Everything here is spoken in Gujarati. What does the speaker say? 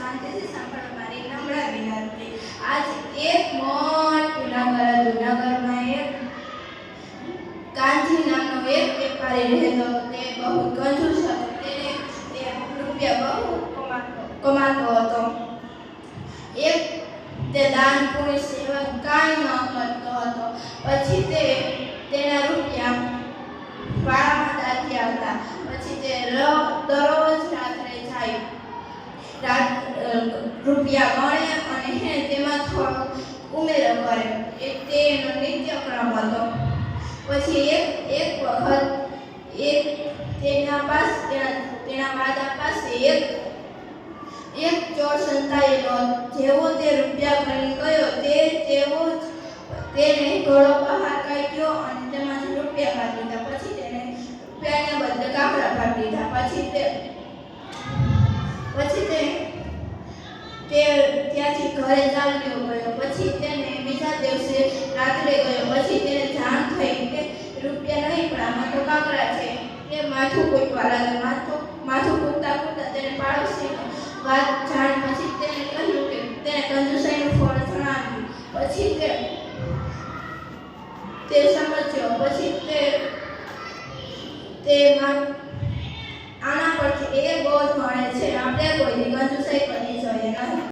શાંતિથી સાંભળો મારી નમ્ર વિનંતી. આજ એક મોટું નગર હતું. નગરમાં એક કાનજી નામનો એક વેપારી રહેતો હતો. તે બહુ કંજૂસ હતો. તે રૂપિયા બહુ કમાતો હતો. તે દાન પુણ્ય સેવા કાંઈ ન કરતો હતો. પછી તેના રૂપિયા વાળામાં દાટી આવતા. પછી તે દરરોજ રાત્રે જાય, રૂપિયા ગણે અને તેમાં થોડો ઉમેરો કરે. તેનો નિત્યક્રમ હતો. પછી એક વખત તેના માતા પાસે એક ચોર સંતાયેલો. જેવો તે રૂપિયા ગણી ગયો તેને ઘોડો બહાર કાઢ્યો અને તેમાંથી રૂપિયા કાઢી લીધા. પછી તેને રૂપિયાને બદલે કાકડા કાઢી લીધા. પછી તે ત્યાંથી ઘરે ચાલ્યો ગયો. પછી તેને બીજા દિવસે રાત્રે ગયો. પછી તેને જાણ થઈ કે રૂપિયા નહીં પણ આમાં તો કાકડા છે. તે માથું કૂટવા લાગ્યો. માથું કૂટતા તેને પાડોશીનો વાત જાણી. પછી તેને કહ્યું કે તેને કંજુસાઈનું ફળ જણાવ્યું. પછી તે સમજ્યો. પછી તે આના પરથી એ બોધ મળે છે આપણે કોઈ કંજુસાઈ કરવી જોઈએ નહીં.